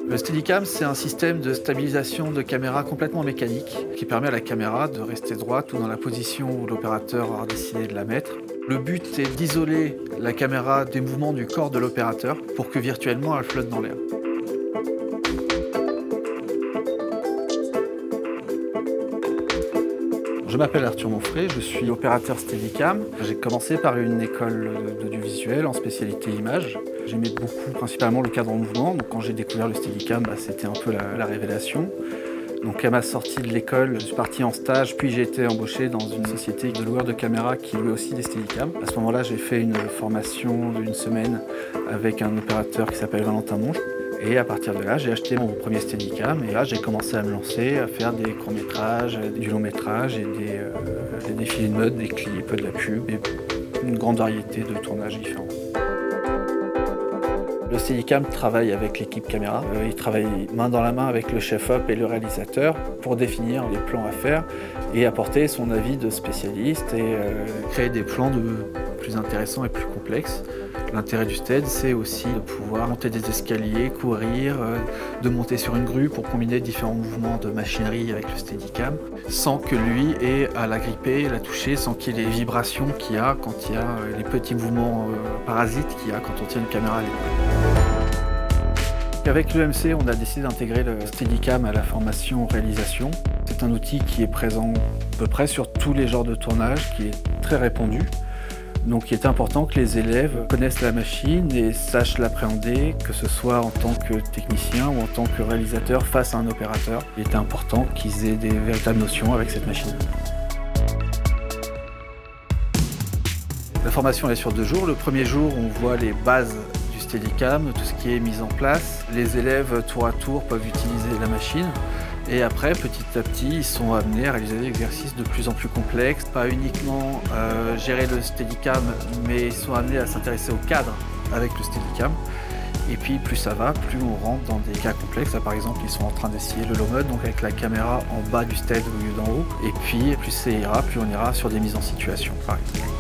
Le Steadicam, c'est un système de stabilisation de caméra complètement mécanique qui permet à la caméra de rester droite ou dans la position où l'opérateur aura décidé de la mettre. Le but est d'isoler la caméra des mouvements du corps de l'opérateur pour que virtuellement elle flotte dans l'air. Je m'appelle Arthur Monfray, je suis opérateur Steadicam. J'ai commencé par une école d'audiovisuel en spécialité image. J'aimais beaucoup principalement le cadre en mouvement, donc quand j'ai découvert le Steadicam, c'était un peu la révélation. Donc à ma sortie de l'école, je suis parti en stage, puis j'ai été embauché dans une société de loueurs de caméras qui louait aussi des Steadicam. À ce moment-là, j'ai fait une formation d'une semaine avec un opérateur qui s'appelle Valentin Monge. Et à partir de là, j'ai acheté mon premier Steadicam et là, j'ai commencé à me lancer, à faire des courts-métrages, du long-métrage et des défilés de mode, des clips, de la pub et une grande variété de tournages différents. Le Steadicam travaille avec l'équipe caméra. Il travaille main dans la main avec le chef-op et le réalisateur pour définir les plans à faire et apporter son avis de spécialiste et créer des plans plus intéressants et plus complexes. L'intérêt du Stead, c'est aussi de pouvoir monter des escaliers, courir, de monter sur une grue pour combiner différents mouvements de machinerie avec le Steadicam, sans que lui ait à la gripper, la toucher, sans qu'il y ait les vibrations qu'il y a quand il y a les petits mouvements parasites qu'il y a quand on tient une caméra à l'épaule. Avec l'EMC, on a décidé d'intégrer le Steadicam à la formation réalisation. C'est un outil qui est présent à peu près sur tous les genres de tournage, qui est très répandu. Donc il est important que les élèves connaissent la machine et sachent l'appréhender, que ce soit en tant que technicien ou en tant que réalisateur face à un opérateur. Il est important qu'ils aient des véritables notions avec cette machine. La formation est sur 2 jours. Le premier jour, on voit les bases du Steadicam, tout ce qui est mis en place. Les élèves, tour à tour, peuvent utiliser la machine. Et après, petit à petit, ils sont amenés à réaliser des exercices de plus en plus complexes. Pas uniquement gérer le Steadicam, mais ils sont amenés à s'intéresser au cadre avec le Steadicam. Et puis, plus ça va, plus on rentre dans des cas complexes. Là, par exemple, ils sont en train d'essayer le low mode, donc avec la caméra en bas du Stead au lieu d'en haut. Et puis, plus ça ira, plus on ira sur des mises en situation, par exemple.